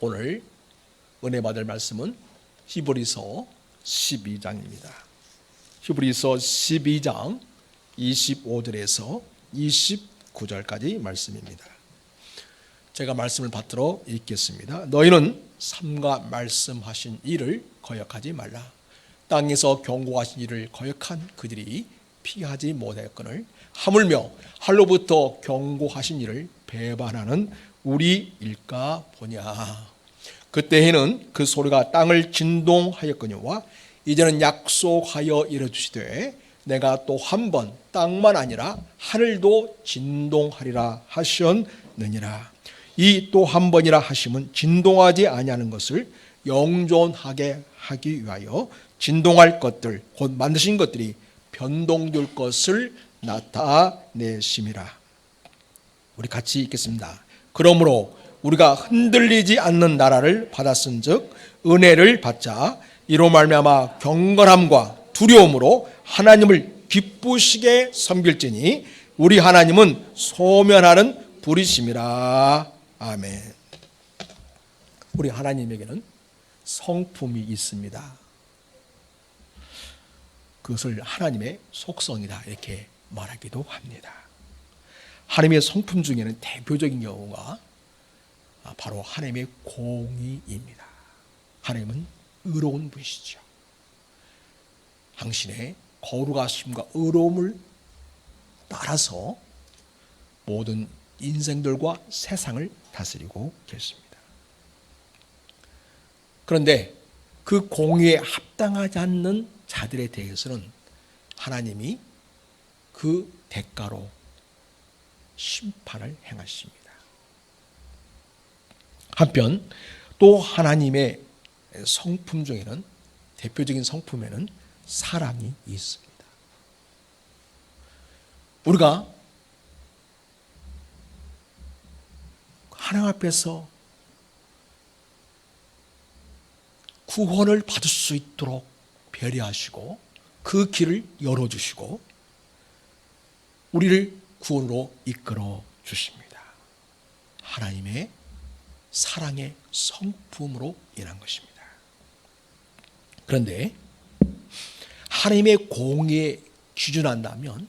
오늘 은혜 받을 말씀은 히브리서 12장입니다. 히브리서 12장 25절에서 29절까지 말씀입니다. 제가 말씀을 받들어 읽겠습니다. 너희는 삼가 말씀하신 일을 거역하지 말라. 땅에서 경고하신 일을 거역한 그들이 피하지 못하였거늘 하물며 할로부터 경고하신 일을 배반하는 우리 일까 보냐. 그때 해는 그 소리가 땅을 진동하였거니와 이제는 약속하여 이르주시되 내가 또 한 번 땅만 아니라 하늘도 진동하리라 하셨느니라. 이 또 한 번이라 하심은 진동하지 아니하는 것을 영존하게 하기 위하여 진동할 것들 곧 만드신 것들이 변동될 것을 나타내심이라. 우리 같이 읽겠습니다. 그러므로 우리가 흔들리지 않는 나라를 받았은즉 은혜를 받자 이로 말미암아 경건함과 두려움으로 하나님을 기쁘시게 섬길지니 우리 하나님은 소면하는 불이심이라. 아멘. 우리 하나님에게는 성품이 있습니다. 그것을 하나님의 속성이다 이렇게 말하기도 합니다. 하나님의 성품 중에는 대표적인 경우가 바로 하나님의 공의입니다. 하나님은 의로운 분이시죠. 당신의 거룩하심과 의로움을 따라서 모든 인생들과 세상을 다스리고 계십니다. 그런데 그 공의에 합당하지 않는 자들에 대해서는 하나님이 그 대가로 심판을 행하십니다. 한편 또 하나님의 성품 중에는 대표적인 성품에는 사랑이 있습니다. 우리가 하나님 앞에서 구원을 받을 수 있도록 배려하시고 그 길을 열어주시고 우리를 구원으로 이끌어 주십니다. 하나님의 사랑의 성품으로 인한 것입니다. 그런데 하나님의 공의에 기준한다면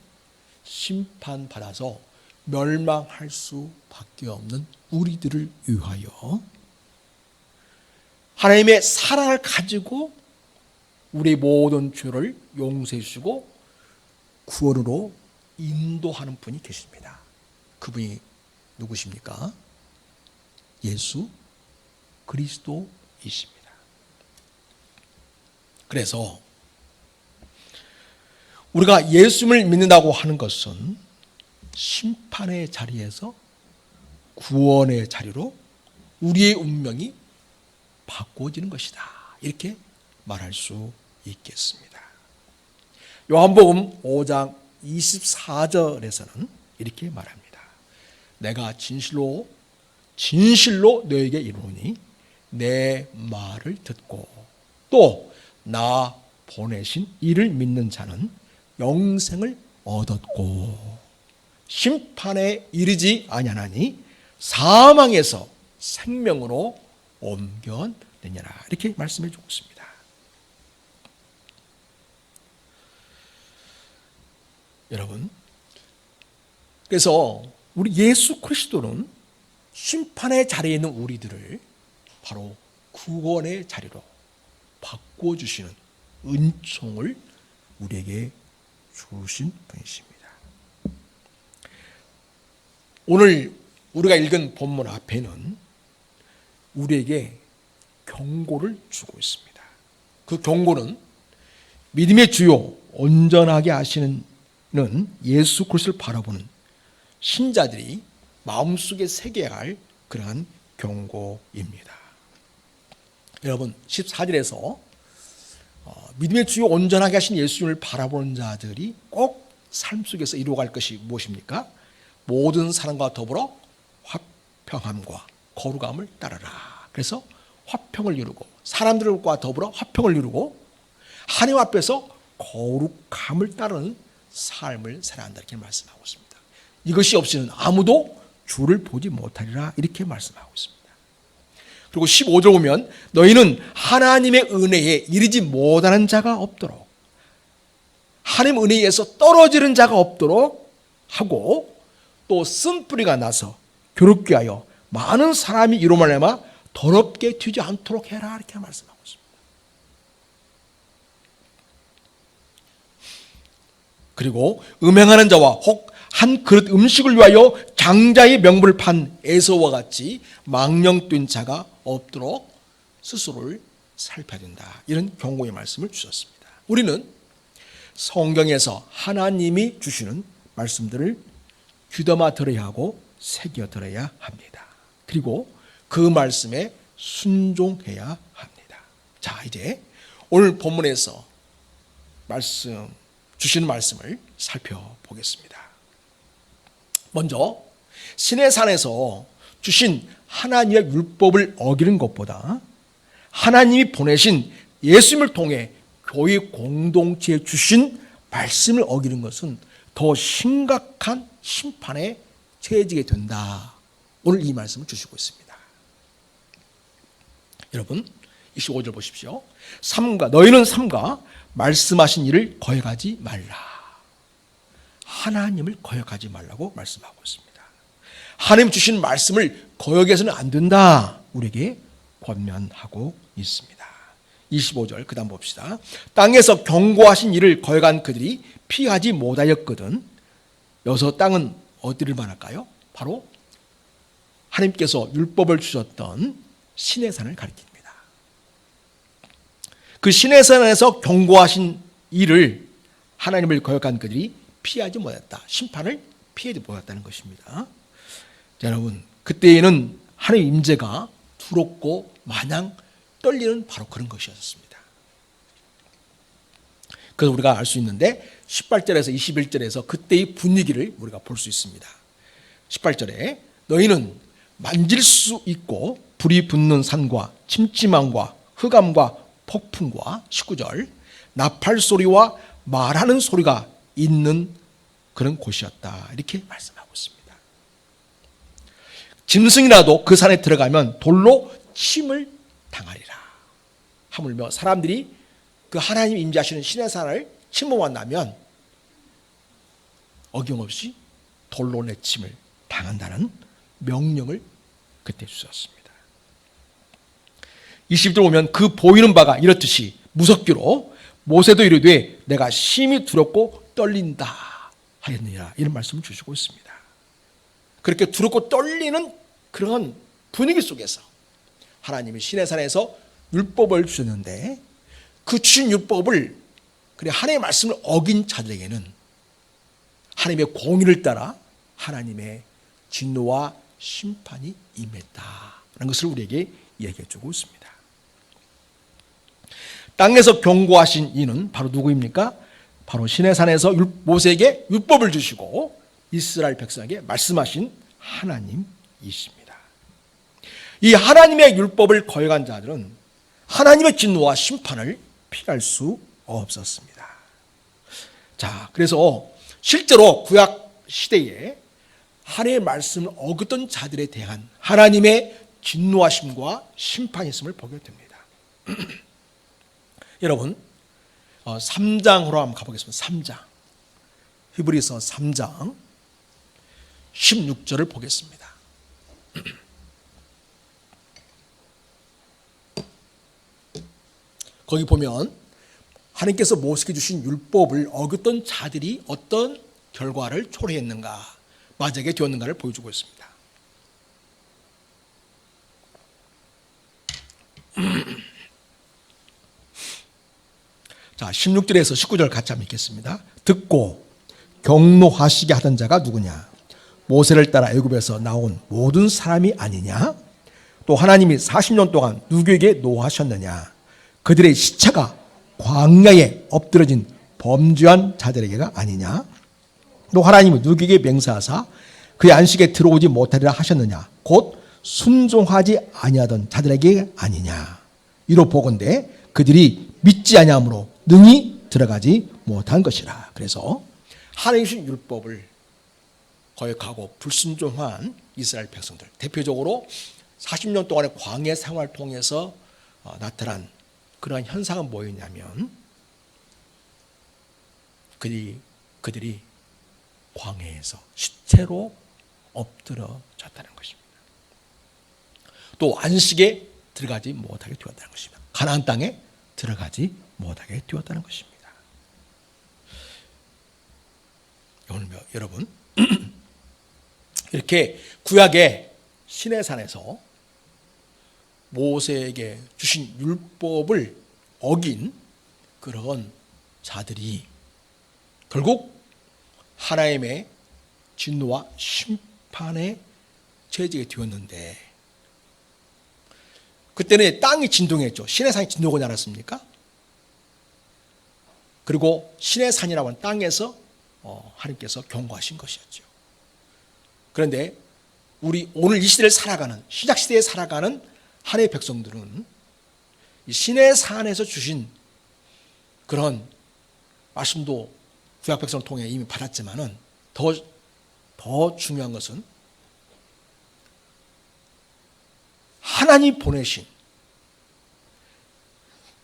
심판받아서 멸망할 수밖에 없는 우리들을 위하여 하나님의 사랑을 가지고 우리 모든 죄를 용서해 주시고 구원으로 인도하는 분이 계십니다. 그분이 누구십니까? 예수 그리스도이십니다. 그래서 우리가 예수를 믿는다고 하는 것은 심판의 자리에서 구원의 자리로 우리의 운명이 바꿔지는 것이다. 이렇게 말할 수 있겠습니다. 요한복음 5장 24절에서는 이렇게 말합니다. 내가 진실로 너에게 이르노니 내 말을 듣고 또 나 보내신 이를 믿는 자는 영생을 얻었고 심판에 이르지 아니하나니 사망에서 생명으로 옮겨내니라. 이렇게 말씀해 주고 있습니다. 여러분, 그래서 우리 예수 그리스도는 심판의 자리에 있는 우리들을 바로 구원의 자리로 바꿔주시는 은총을 우리에게 주신 분이십니다. 오늘 우리가 읽은 본문 앞에는 우리에게 경고를 주고 있습니다. 그 경고는 믿음의 주요 온전하게 하시는 예수 그리스도를 바라보는 신자들이 마음속에 새겨야 할 그러한 경고입니다. 여러분 14절에서 믿음의 주요 온전하게 하신 예수님을 바라보는 자들이 꼭 삶 속에서 이루어갈 것이 무엇입니까? 모든 사람과 더불어 화평함과 거룩함을 따르라. 그래서 화평을 이루고 사람들과 더불어 화평을 이루고 하나님 앞에서 거룩함을 따르는 삶을 살아야 한다 이렇게 말씀하고 있습니다. 이것이 없이는 아무도 주를 보지 못하리라 이렇게 말씀하고 있습니다. 그리고 15절 보면 너희는 하나님의 은혜에 이르지 못하는 자가 없도록, 하나님 은혜에서 떨어지는 자가 없도록 하고, 또 쓴뿌리가 나서 괴롭게 하여 많은 사람이 이로 말미암아 더럽게 튀지 않도록 해라, 이렇게 말씀하고 있습니다. 그리고 음행하는 자와 혹 한 그릇 음식을 위하여 장자의 명분을 판 에서와 같이 망령 뛴 자가 없도록 스스로를 살펴야 된다, 이런 경고의 말씀을 주셨습니다. 우리는 성경에서 하나님이 주시는 말씀들을 귀담아 들어야 하고 새겨 들어야 합니다. 그리고 그 말씀에 순종해야 합니다. 자, 이제 오늘 본문에서 주시는 말씀을 살펴보겠습니다. 먼저 시내산에서 주신 하나님의 율법을 어기는 것보다 하나님이 보내신 예수님을 통해 교회 공동체에 주신 말씀을 어기는 것은 더 심각한 심판에 처해지게 된다. 오늘 이 말씀을 주시고 있습니다. 여러분 25절 보십시오. 너희는 삼가 말씀하신 일을 거역하지 말라. 하나님을 거역하지 말라고 말씀하고 있습니다. 하나님 주신 말씀을 거역해서는 안 된다, 우리에게 권면하고 있습니다. 25절 그 다음 봅시다. 땅에서 경고하신 일을 거역한 그들이 피하지 못하였거든. 여기서 땅은 어디를 말할까요? 바로 하나님께서 율법을 주셨던 시내산을 가리킵니다. 그 시내산에서 경고하신 일을 하나님을 거역한 그들이 피하지 못했다. 심판을 피하지 못했다는 것입니다. 자, 여러분, 그때에는 하나님의 임재가 두렵고 마냥 떨리는 바로 그런 것이었습니다. 그래서 우리가 알 수 있는데 18절에서 21절에서 그때의 분위기를 우리가 볼 수 있습니다. 18절에 너희는 만질 수 있고 불이 붙는 산과 침침함과 흑암과 폭풍과 19절 나팔 소리와 말하는 소리가 있는 그런 곳이었다, 이렇게 말씀하고 있습니다. 짐승이라도 그 산에 들어가면 돌로 침을 당하리라. 하물며 사람들이 그 하나님 임재하시는 시내산을 침범한다면 어김없이 돌로 내침을 당한다는 명령을 그때 주셨습니다. 20절 보면 그 보이는 바가 이렇듯이 무섭기로 모세도 이르되 내가 심히 두렵고 떨린다 하였느니라, 이런 말씀을 주시고 있습니다. 그렇게 두렵고 떨리는 그런 분위기 속에서 하나님이 시내산에서 율법을 주셨는데 그 주신 율법을, 그래 하나님의 말씀을 어긴 자들에게는 하나님의 공의를 따라 하나님의 진노와 심판이 임했다라는 것을 우리에게 얘기해 주고 있습니다. 땅에서 경고하신 이는 바로 누구입니까? 바로 시내산에서 모세에게 율법을 주시고 이스라엘 백성에게 말씀하신 하나님이십니다. 이 하나님의 율법을 거역한 자들은 하나님의 진노와 심판을 피할 수 없었습니다. 자, 그래서 실제로 구약 시대에 하나님의 말씀을 어겼던 자들에 대한 하나님의 진노하심과 심판이 있음을 보게 됩니다. 여러분 3장으로 한번 가보겠습니다. 3장 히브리서 3장 16절을 보겠습니다. 거기 보면 하나님께서 모세에게 주신 율법을 어겼던 자들이 어떤 결과를 초래했는가, 맞게 되었는가를 보여주고 있습니다. 자, 16절에서 19절 같이 한번 읽겠습니다. 듣고 경노하시게 하던 자가 누구냐? 모세를 따라 애굽에서 나온 모든 사람이 아니냐? 또 하나님이 40년 동안 누구에게 노하셨느냐? 그들의 시체가 광야에 엎드러진 범죄한 자들에게가 아니냐? 또 하나님은 누구에게 맹세하사 그의 안식에 들어오지 못하리라 하셨느냐? 곧 순종하지 아니하던 자들에게 아니냐? 이로 보건대 그들이 믿지 아니함으로 능히 들어가지 못한 것이라. 그래서 하나님의 주신 율법을 거역하고 불순종한 이스라엘 백성들, 대표적으로 40년 동안의 광야 생활을 통해서 나타난 그러한 현상은 뭐였냐면 그들이 광야에서 시체로 엎드러졌다는 것입니다. 또 안식에 들어가지 못하게 되었다는 것입니다. 가나안 땅에 들어가지 못하게 되었다는 것입니다. 오늘 여러분 이렇게 구약의 시내산에서 모세에게 주신 율법을 어긴 그런 자들이 결국 하나님의 진노와 심판에 처해지게 되었는데, 그때는 땅이 진동했죠. 시내산이 진동하지 않았습니까? 그리고 시내산이라고 하는 땅에서 하나님께서 경고하신 것이었죠. 그런데 우리 오늘 이 시대를 살아가는, 신약 시대에 살아가는 하나님의 백성들은 이 시내산에서 주신 그런 말씀도 구약 백성을 통해 이미 받았지만은 더 중요한 것은 하나님 보내신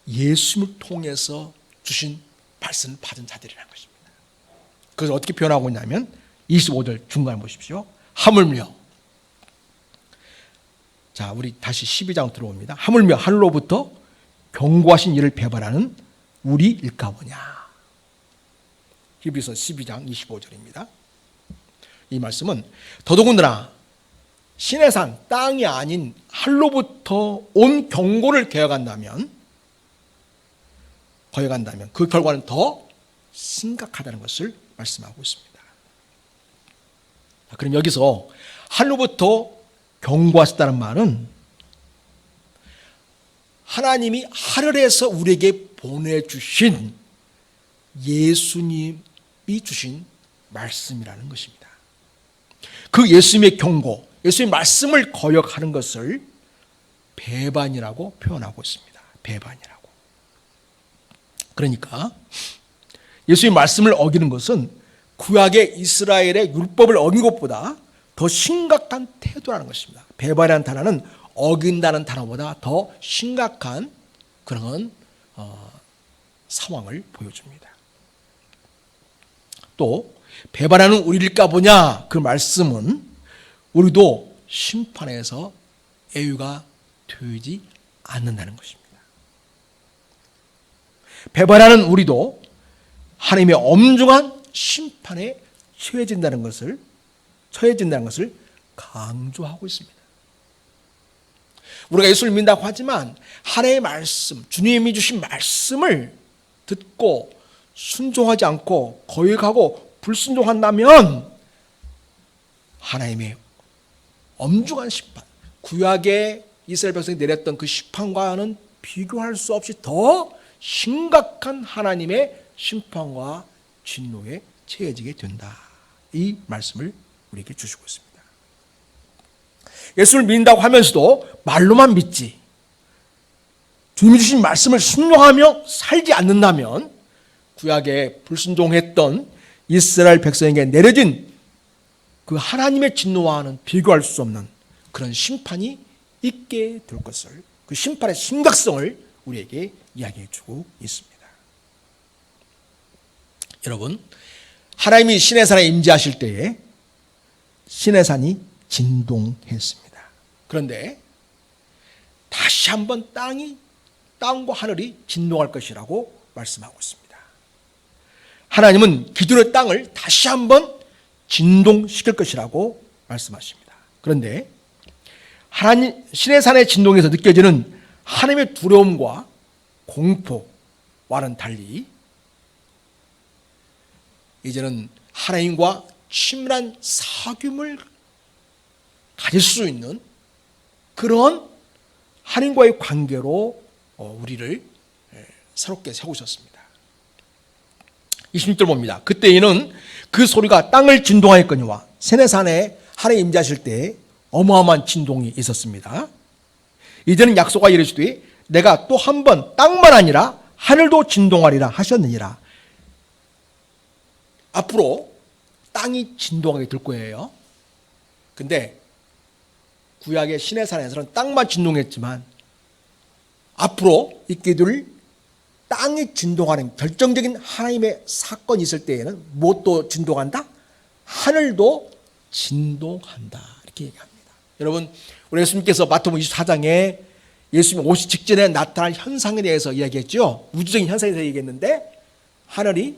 예수님을 통해서 주신 말씀을 받은 자들이라는 것입니다. 그래서 어떻게 표현하고 있냐면 25절 중간에 보십시오. 하물며, 자 우리 다시 12장 들어옵니다. 하물며 하늘로부터 경고하신 이를 배반하는 우리 일까보냐. 히브리서 12장 25절입니다. 이 말씀은 더더군다나 시내산 땅이 아닌 하늘로부터 온 경고를 거역한다면 그 결과는 더 심각하다는 것을 말씀하고 있습니다. 그럼 여기서 하늘로부터 경고하셨다는 말은 하나님이 하늘에서 우리에게 보내주신 예수님이 주신 말씀이라는 것입니다. 그 예수님의 경고, 예수님의 말씀을 거역하는 것을 배반이라고 표현하고 있습니다. 배반이라고. 그러니까 예수님의 말씀을 어기는 것은 구약의 이스라엘의 율법을 어긴 것보다 더 심각한 태도라는 것입니다. 배반이라는 단어는 어긴다는 단어보다 더 심각한 그런 상황을 보여줍니다. 또 배반하는 우리일까 보냐, 그 말씀은 우리도 심판에서 애유가 되지 않는다는 것입니다. 배반하는 우리도 하나님의 엄중한 심판에 처해진다는 것을 강조하고 있습니다. 우리가 예수를 믿는다고 하지만 하나님의 말씀, 주님이 주신 말씀을 듣고 순종하지 않고 거역하고 불순종한다면 하나님의 엄중한 심판, 구약의 이스라엘 백성이 내렸던 그 심판과는 비교할 수 없이 더 심각한 하나님의 심판과 진노에 처해지게 된다. 이 말씀을 우리에게 주시고 있습니다. 예수를 믿는다고 하면서도 말로만 믿지, 주님이 주신 말씀을 순종하며 살지 않는다면 구약에 불순종했던 이스라엘 백성에게 내려진 그 하나님의 진노와는 비교할 수 없는 그런 심판이 있게 될 것을, 그 심판의 심각성을 우리에게 이야기해 주고 있습니다. 여러분, 하나님이 시내산에 임재하실 때에 시내산이 진동했습니다. 그런데 다시 한번 땅과 하늘이 진동할 것이라고 말씀하고 있습니다. 하나님은 기존의 땅을 다시 한번 진동시킬 것이라고 말씀하십니다. 그런데 하나님 시내산의 진동에서 느껴지는 하나님의 두려움과 공포와는 달리 이제는 하나님과 친밀한 사귐을 가질 수 있는 그런 하나님과의 관계로 우리를 새롭게 세우셨습니다. 26절 봅니다. 그때에는 그 소리가 땅을 진동하였거니와 시내산에 하나님 임재하실 때 어마어마한 진동이 있었습니다. 이제는 약속하여 이르시되 내가 또 한 번 땅만 아니라 하늘도 진동하리라 하셨느니라. 앞으로 땅이 진동하게 될 거예요. 근데 구약의 시내산에서는 땅만 진동했지만 앞으로 있게 될 땅이 진동하는 결정적인 하나님의 사건이 있을 때에는 무엇도 진동한다? 하늘도 진동한다. 이렇게 얘기합니다. 여러분, 우리 예수님께서 마태복음 24장에 예수님 오시 직전에 나타날 현상에 대해서 이야기했죠. 우주적인 현상에 대해서 얘기했는데 하늘이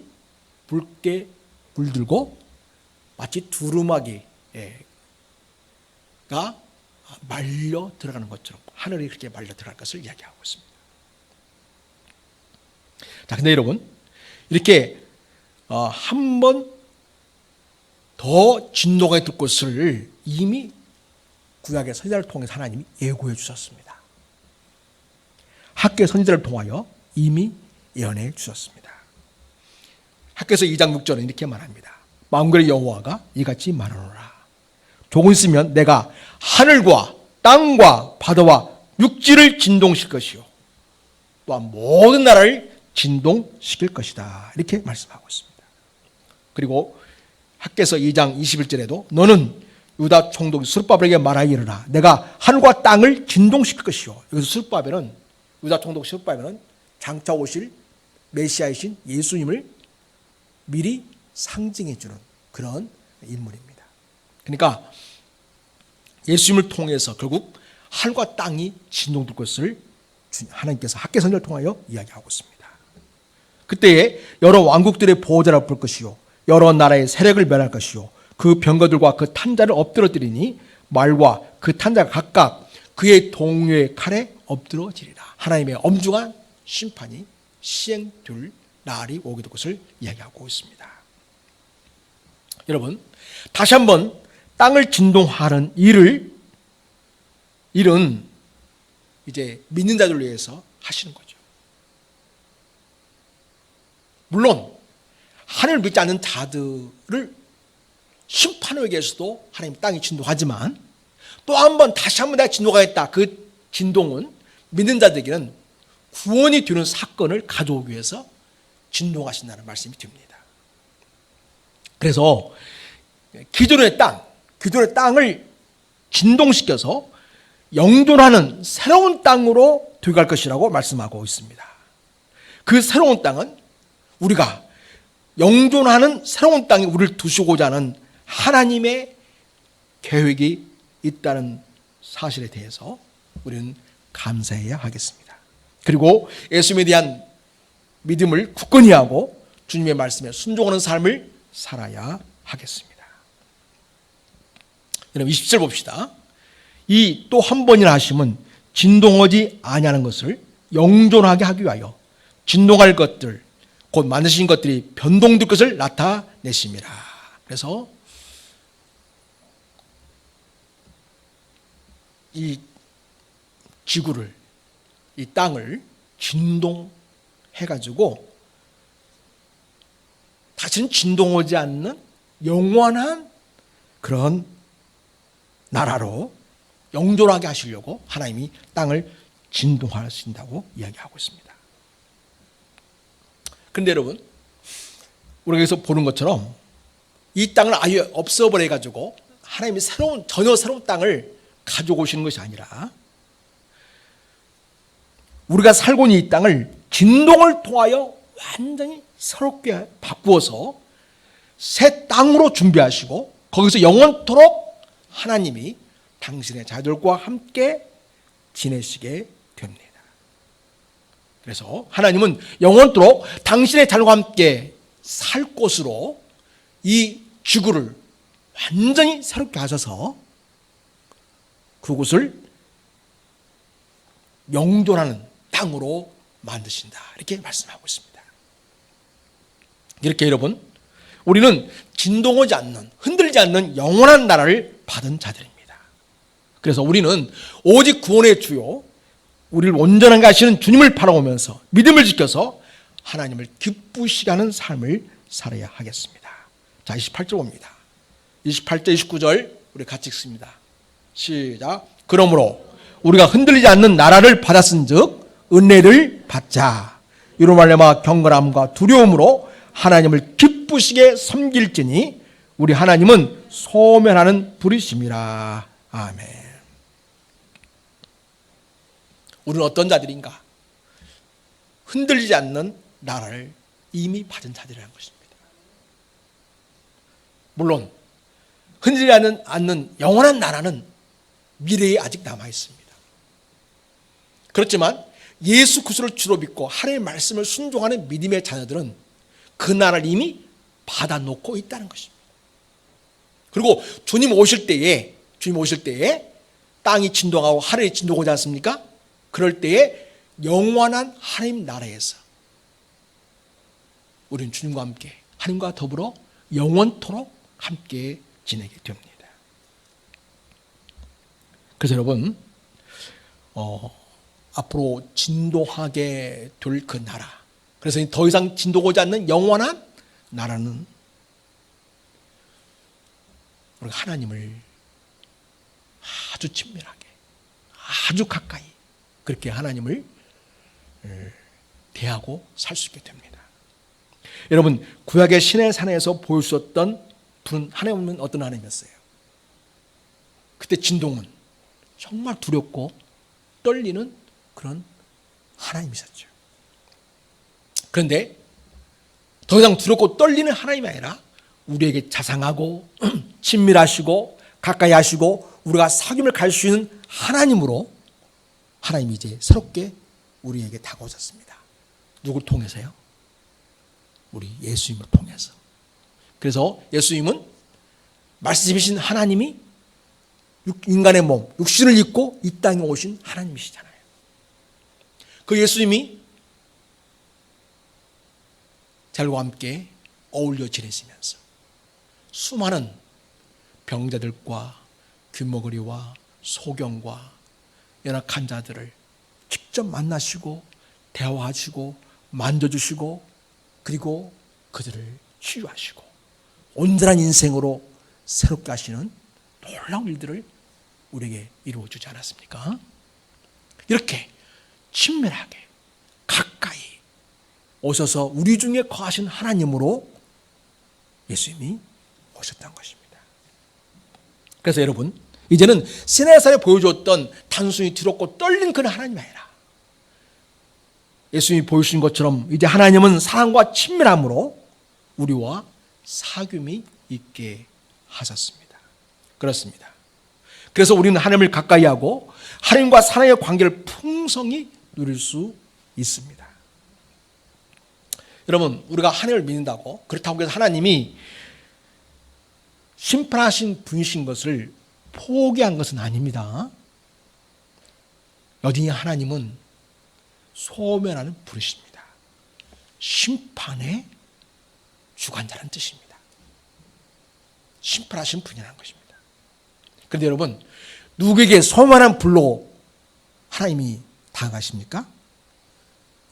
붉게 물들고 마치 두루마기가 말려 들어가는 것처럼 하늘이 그렇게 말려 들어갈 것을 이야기하고 있습니다. 자, 근데 여러분, 이렇게 한 번 더 진동이 들 것을 이미 구약의 선지자를 통해서 하나님이 예고해 주셨습니다. 학교의 선지자를 통하여 이미 예언해 주셨습니다. 학교에서 2장 6절은 이렇게 말합니다. 만군의 여호와가 이같이 말하노라. 조금 있으면 내가 하늘과 땅과 바다와 육지를 진동시킬 것이요 또한 모든 나라를 진동시킬 것이다. 이렇게 말씀하고 있습니다. 그리고 학개서 2장 21절에도 너는 유다 총독 스룹바벨에게 말하여 이르라. 내가 하늘과 땅을 진동시킬 것이요. 여기서 스룹바벨은 유다 총독 스룹바벨은 장차 오실 메시아이신 예수님을 미리 상징해 주는 그런 인물입니다. 그러니까 예수님을 통해서 결국 하늘과 땅이 진동될 것을 하나님께서 학개 선지자를 통하여 이야기하고 있습니다. 그때에 여러 왕국들의 보호자를 볼 것이요 여러 나라의 세력을 멸할 것이요 그 병거들과 그 탄자를 엎드러뜨리니 말과 그 탄자가 각각 그의 동료의 칼에 엎드러지리라. 하나님의 엄중한 심판이 시행될 날이 오게 될 것을 이야기하고 있습니다. 여러분, 다시 한번 땅을 진동하는 일은 이제 믿는 자들을 위해서 하시는 거죠. 물론 하늘을 믿지 않는 자들을 심판하기 위해서도 하나님 땅이 진동하지만 또 다시 한 번 내가 진동하겠다. 그 진동은 믿는 자들에게는 구원이 되는 사건을 가져오기 위해서 진동하신다는 말씀이 됩니다. 그래서 기존의 땅을 진동시켜서 영존하는 새로운 땅으로 되어갈 것이라고 말씀하고 있습니다. 그 새로운 땅은 우리가 영존하는 새로운 땅에 우리를 두시고자 하는 하나님의 계획이 있다는 사실에 대해서 우리는 감사해야 하겠습니다. 그리고 예수님에 대한 믿음을 굳건히 하고 주님의 말씀에 순종하는 삶을 살아야 하겠습니다. 여러분 20절 봅시다. 이 또 한 번이나 하심은 진동하지 아니하는 것을 영존하게 하기 위하여 진동할 것들 곧 만드신 것들이 변동될 것을 나타내심이라. 그래서 이 지구를 이 땅을 진동해가지고 다시는 진동하지 않는 영원한 그런 나라로 영존하게 하시려고 하나님이 땅을 진동하신다고 이야기하고 있습니다. 그런데 여러분, 우리가 여기서 보는 것처럼 이 땅을 아예 없애버려가지고 하나님이 전혀 새로운 땅을 가지고 오시는 것이 아니라 우리가 살고 있는 이 땅을 진동을 통하여 완전히 새롭게 바꾸어서 새 땅으로 준비하시고 거기서 영원토록 하나님이 당신의 자녀들과 함께 지내시게 됩니다. 그래서 하나님은 영원토록 당신의 자녀와 함께 살 곳으로 이 지구를 완전히 새롭게 하셔서 그곳을 영존하는 땅으로 만드신다. 이렇게 말씀하고 있습니다. 이렇게 여러분, 우리는 진동하지 않는, 흔들리지 않는 영원한 나라를 받은 자들입니다. 그래서 우리는 오직 구원의 주요 우리를 온전하게 하시는 주님을 바라보면서 믿음을 지켜서 하나님을 기쁘시게 하는 삶을 살아야 하겠습니다. 자, 28절 봅니다. 28절, 29절 우리 같이 읽습니다. 시작. 그러므로 우리가 흔들리지 않는 나라를 받았은즉 은혜를 받자. 이로 말미암아 경건함과 두려움으로 하나님을 기쁘시게 섬길지니 우리 하나님은 소멸하는 불이심이라. 아멘. 우리는 어떤 자들인가? 흔들리지 않는 나라를 이미 받은 자들이라는 것입니다. 물론 흔들리지 않는 영원한 나라는 미래에 아직 남아 있습니다. 그렇지만 예수 그리스도를 주로 믿고 하나님의 말씀을 순종하는 믿음의 자녀들은 그 나라를 이미 받아놓고 있다는 것입니다. 그리고 주님 오실 때에 땅이 진동하고 하늘이 진동하지 않습니까? 그럴 때에 영원한 하나님 나라에서 우리는 주님과 함께 하나님과 더불어 영원토록 함께 지내게 됩니다. 그래서 여러분 앞으로 진동하게 될 그 나라, 그래서 더 이상 진동하지 않는 영원한 나라는 우리가 하나님을 아주 친밀하게, 아주 가까이 그렇게 하나님을 대하고 살 수 있게 됩니다. 여러분, 구약의 신의 산에서 보여주셨던 분은 하나님은 어떤 하나님이었어요? 그때 진동은 정말 두렵고 떨리는 그런 하나님이셨죠. 그런데 더 이상 두렵고 떨리는 하나님이 아니라 우리에게 자상하고 친밀하시고 가까이 하시고 우리가 사귐을 갈 수 있는 하나님으로 하나님이 이제 새롭게 우리에게 다가오셨습니다. 누굴 통해서요? 우리 예수님을 통해서. 그래서 예수님은 말씀이신 하나님이 인간의 몸, 육신을 입고 이 땅에 오신 하나님이시잖아요. 그 예수님이 자들과 함께 어울려 지내시면서 수많은 병자들과 귀머거리와 소경과 연약한 자들을 직접 만나시고 대화하시고 만져주시고 그리고 그들을 치유하시고 온전한 인생으로 새롭게 하시는 놀라운 일들을 우리에게 이루어주지 않았습니까? 이렇게 친밀하게 가까이 오셔서 우리 중에 거하신 하나님으로 예수님이 오셨던 것입니다. 그래서 여러분, 이제는 시내산에 보여주었던 단순히 두렵고 떨린 그런 하나님이 아니라 예수님이 보여주신 것처럼 이제 하나님은 사랑과 친밀함으로 우리와 사귐이 있게 하셨습니다. 그렇습니다. 그래서 우리는 하나님을 가까이 하고 하나님과 사랑의 관계를 풍성히 누릴 수 있습니다. 여러분, 우리가 하나님을 믿는다고 그렇다고 해서 하나님이 심판하신 분이신 것을 포기한 것은 아닙니다. 여전히 하나님은 소멸하는 분이십니다. 심판의 주관자라는 뜻입니다. 심판하신 분이라는 것입니다. 그런데 여러분, 누구에게 소멸한 불로 하나님이 다가가십니까?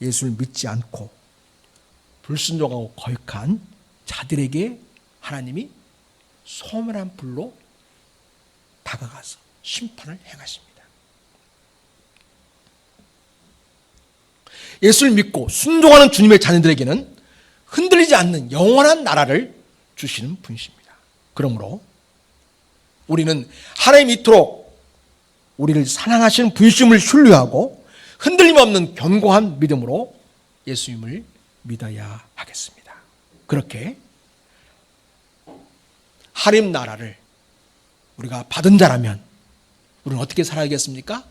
예수를 믿지 않고 불순종하고 거역한 자들에게 하나님이 소멸한 불로 다가가서 심판을 행하십니다. 예수를 믿고 순종하는 주님의 자녀들에게는 흔들리지 않는 영원한 나라를 주시는 분이십니다. 그러므로 우리는 하나님 이토록 우리를 사랑하시는 분심을 신뢰하고 흔들림 없는 견고한 믿음으로 예수님을 믿어야 하겠습니다. 그렇게 하나님 나라를 우리가 받은 자라면 우리는 어떻게 살아야겠습니까?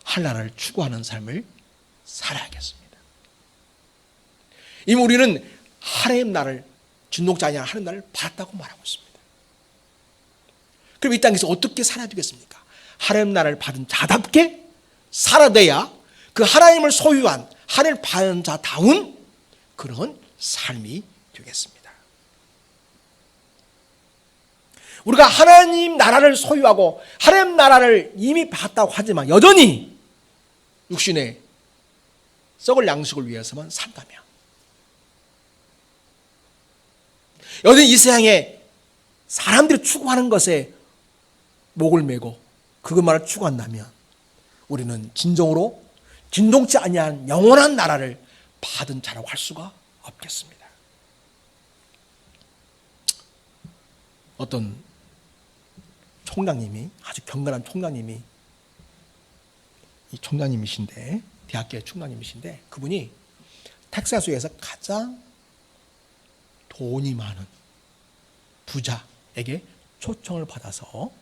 하나님을 추구하는 삶을 살아야겠습니다. 이미 우리는 하나님 나라를 진동자 아니라 하나님 나라를 받았다고 말하고 있습니다. 그럼 이 땅에서 어떻게 살아야 되겠습니까? 하나님 나라를 받은 자답게 살아내야 그 하나님을 소유한 하나님을 받은 자다운 그런 삶이 되겠습니다. 우리가 하나님 나라를 소유하고 하나님 나라를 이미 받았다고 하지만 여전히 육신의 썩을 양식을 위해서만 산다면, 여전히 이 세상에 사람들이 추구하는 것에 목을 메고 그것만을 추구한다면 우리는 진정으로 진동치 아니한 영원한 나라를 받은 자라고 할 수가 없겠습니다. 어떤 총장님이, 아주 경건한 총장님이 이 총장님이신데, 대학교의 총장님이신데, 그분이 텍사스에서 가장 돈이 많은 부자에게 초청을 받아서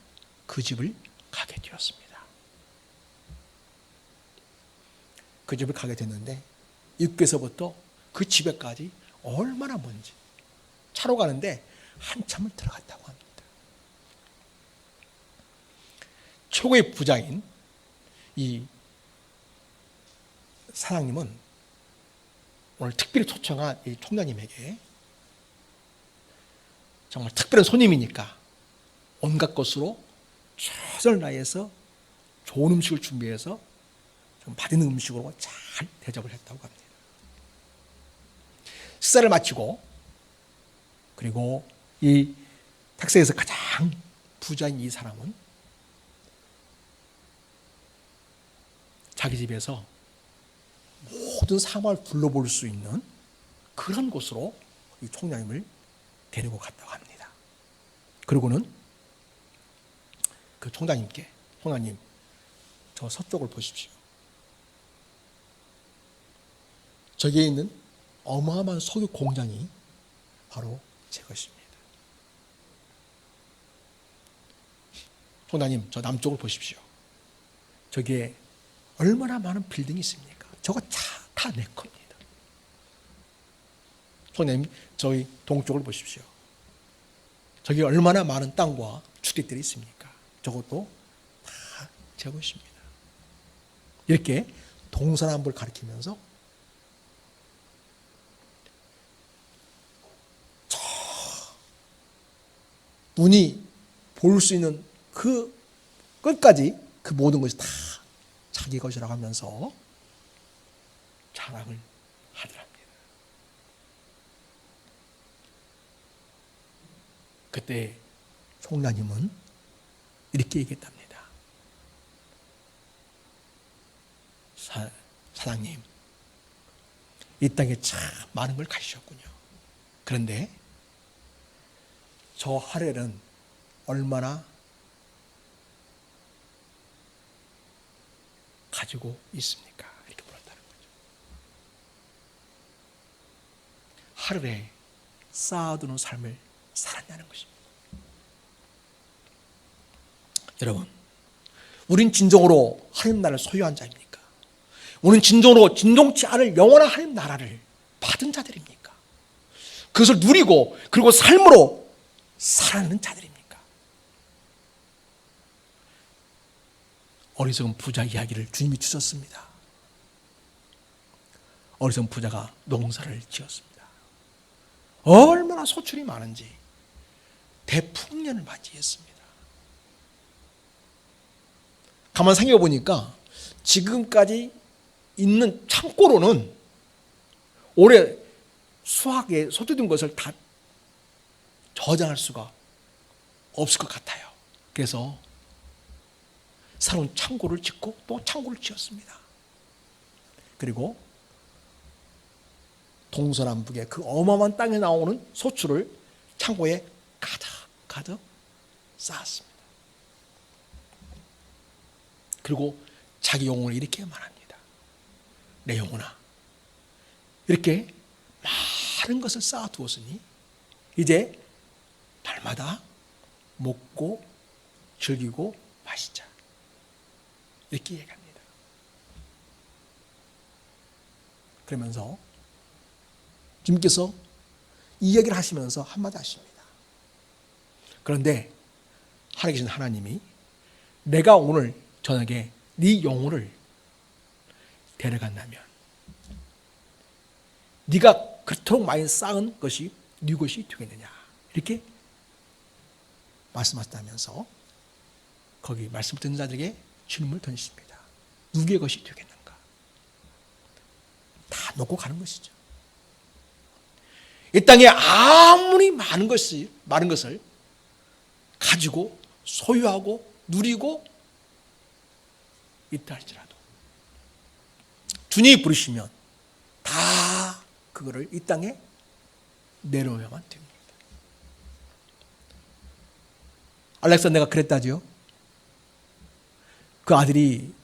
그 집을 가게 되었습니다. 그 집을 가게 됐는데 입구에서부터 그 집에까지 얼마나 먼지, 차로 가는데 한참을 들어갔다고 합니다. 최고의 부자인 이 사장님은 오늘 특별히 초청한 이 총장님에게 정말 특별한 손님이니까 온갖 것으로 최선을 다해서 좋은 음식을 준비해서 좀 맛있는 음식으로 잘 대접을 했다고 합니다. 식사를 마치고, 그리고 이 텍사스에서 가장 부자인 이 사람은 자기 집에서 모든 상황을 둘러볼 수 있는 그런 곳으로 이 총장님을 데리고 갔다고 합니다. 그리고는 그 총장님께, 총장님, 저 서쪽을 보십시오. 저기에 있는 어마어마한 석유 공장이 바로 제 것입니다. 총장님, 저 남쪽을 보십시오. 저기에 얼마나 많은 빌딩이 있습니까? 저거 다 내 겁니다. 총장님, 저희 동쪽을 보십시오. 저기 얼마나 많은 땅과 주택들이 있습니까? 저것도 다 제 것입니다. 이렇게 동서남북을 가리키면서 저 눈이 볼 수 있는 그 끝까지 그 모든 것이 다 자기 것이라고 하면서 자랑을 하더랍니다. 그때 총장님은 이렇게 얘기했답니다. 사장님, 이 땅에 참 많은 걸 가지셨군요. 그런데 저 하렐은 얼마나 가지고 있습니까? 이렇게 물었다는 거죠. 하루에 쌓아두는 삶을 살았냐는 것입니다. 여러분, 우린 진정으로 하나님 나라를 소유한 자입니까? 우리는 진정으로 진동치 않을 영원한 하나님 나라를 받은 자들입니까? 그것을 누리고 그리고 삶으로 살아내는 자들입니까? 어리석은 부자 이야기를 주님이 주셨습니다. 어리석은 부자가 농사를 지었습니다. 얼마나 소출이 많은지 대풍년을 맞이했습니다. 가만 생각해 보니까 지금까지 있는 창고로는 올해 수확에 소출된 것을 다 저장할 수가 없을 것 같아요. 그래서 새로운 창고를 짓고 또 창고를 지었습니다. 그리고 동서남북의 그 어마어마한 땅에 나오는 소출을 창고에 가득 쌓았습니다. 그리고 자기 영혼을 이렇게 말합니다. 내 영혼아, 이렇게 많은 것을 쌓아두었으니 이제 날마다 먹고 즐기고 마시자. 이렇게 얘기합니다. 그러면서 주님께서 이 이야기를 하시면서 한마디 하십니다. 그런데 하늘에 계신 하나님이 내가 오늘 저녁에 네 영혼을 데려간다면 네가 그토록 많이 쌓은 것이 네 것이 되겠느냐, 이렇게 말씀하셨다면서 거기 말씀 듣는 자들에게 질문을 던지십니다. 누구의 것이 되겠는가? 다 놓고 가는 것이죠. 이 땅에 아무리 많은 것을 가지고 소유하고 누리고 있다 할지라도 주님이 부르시면 다 그거를 이 땅에 내려오야만 됩니다. 알렉산더가 그랬다지요. 그 아들이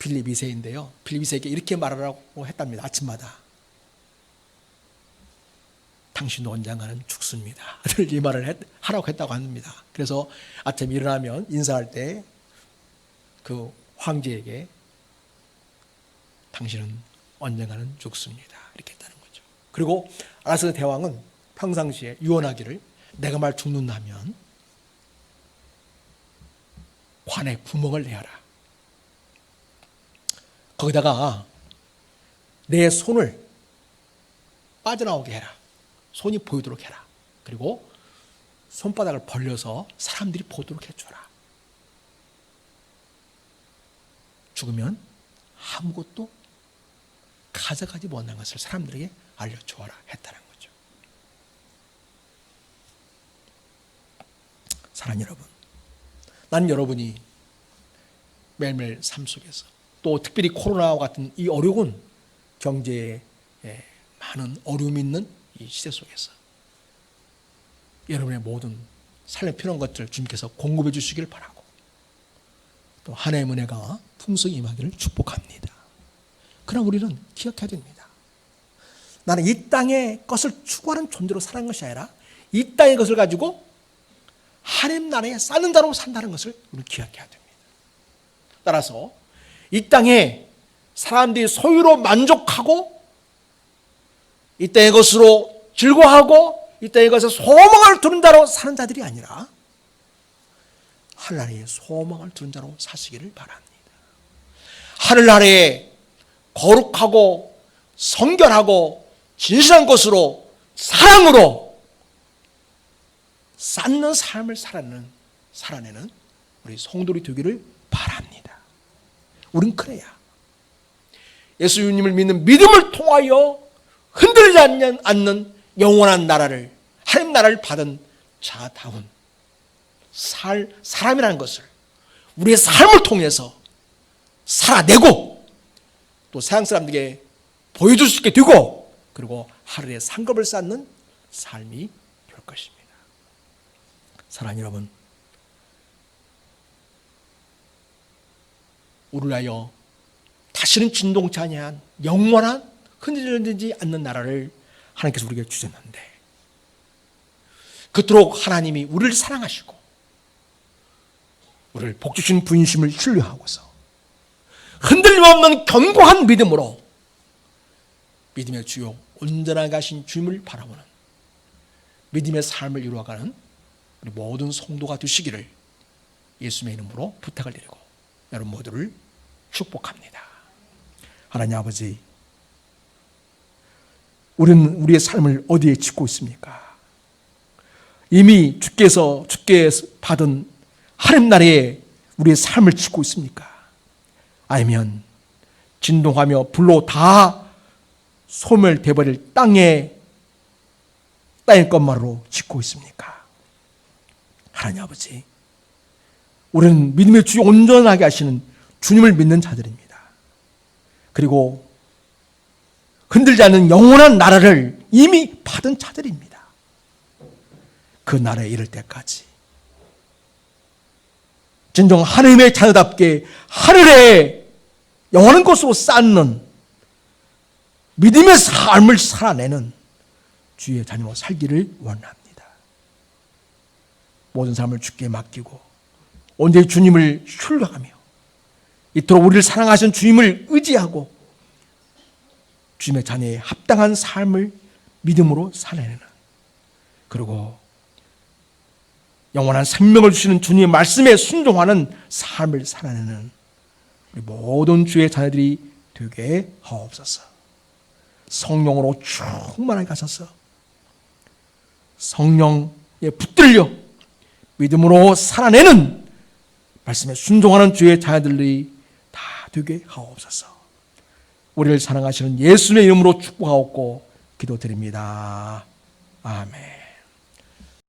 빌립 2세인데요. 빌립 2세에게 이렇게 말하라고 했답니다. 아침마다. 당신도 언젠가는 죽습니다. 이 말을 하라고 했다고 합니다. 그래서 아침에 일어나면 인사할 때 그 황제에게 당신은 언젠가는 죽습니다. 이렇게 했다는 거죠. 그리고 알렉산더 대왕은 평상시에 유언하기를 내가 말 죽는다면 관에 구멍을 내어라. 거기다가 내 손을 빠져나오게 해라. 손이 보이도록 해라. 그리고 손바닥을 벌려서 사람들이 보도록 해줘라. 죽으면 아무것도 가져가지 못한 것을 사람들에게 알려주어라 했다는 거죠. 사랑하는 여러분, 난 여러분이 매일매일 삶 속에서 또 특별히 코로나와 같은 이 어려운 경제에 많은 어려움이 있는 이 시대 속에서 여러분의 모든 삶에 필요한 것들 주님께서 공급해 주시길 바라고 또 하나님의 은혜가 풍성히 임하기를 축복합니다. 그러나 우리는 기억해야 됩니다. 나는 이 땅의 것을 추구하는 존재로 사는 것이 아니라 이 땅의 것을 가지고 하나님 나라에 쌓는 자로 산다는 것을 우리는 기억해야 됩니다. 따라서 이 땅에 사람들이 소유로 만족하고 이 땅의 것으로 즐거워하고 이 땅의 것에 소망을 두는 자로 사는 자들이 아니라 하늘나라에 소망을 두는 자로 사시기를 바랍니다. 하늘나라에 거룩하고 성결하고 진실한 것으로 사랑으로 쌓는 삶을 살아내는 우리 성도들이 되기를 바랍니다. 우린 그래야 예수님을 믿는 믿음을 통하여 흔들리지 않는 영원한 나라를, 하나님 나라를 받은 자다운 사람이라는 것을 우리의 삶을 통해서 살아내고 또 세상 사람들에게 보여줄 수 있게 되고 그리고 하늘의 상급을 쌓는 삶이 될 것입니다. 사랑하는 여러분, 우리를 위하여 다시는 진동치 아니한 영원한 흔들리지 않는 나라를 하나님께서 우리에게 주셨는데 그토록 하나님이 우리를 사랑하시고 우리를 복주신 분심을 신뢰하고서 흔들림 없는 견고한 믿음으로 믿음의 주요 온전하게 하신 주님을 바라보는 믿음의 삶을 이루어가는 우리 모든 성도가 되시기를 예수님의 이름으로 부탁을 드리고 여러분 모두를 축복합니다. 하나님 아버지, 우리는 우리의 삶을 어디에 짓고 있습니까? 이미 주께 받은 하나님 나라에 우리의 삶을 짓고 있습니까? 아니면 진동하며 불로 다 소멸되어버릴 땅의 것만으로 짓고 있습니까? 하나님 아버지, 우리는 믿음의 주요 온전하게 하시는 주님을 믿는 자들입니다. 그리고 흔들지 않는 영원한 나라를 이미 받은 자들입니다. 그 나라에 이를 때까지 진정 하나님의 자녀답게 하늘에 영원한 것으로 쌓는 믿음의 삶을 살아내는 주의 자녀로 살기를 원합니다. 모든 삶을 주께 맡기고 온전히 주님을 신뢰하며 이토록 우리를 사랑하신 주님을 의지하고 주님의 자녀의 합당한 삶을 믿음으로 살아내는 그리고 영원한 생명을 주시는 주님의 말씀에 순종하는 삶을 살아내는 우리 모든 주의 자녀들이 되게 하옵소서. 성령으로 충만하게 하셔서 성령에 붙들려 믿음으로 살아내는 말씀에 순종하는 주의 자녀들이 다 되게 하옵소서. 우리를 사랑하시는 예수님의 이름으로 축복하옵고 기도드립니다. 아멘.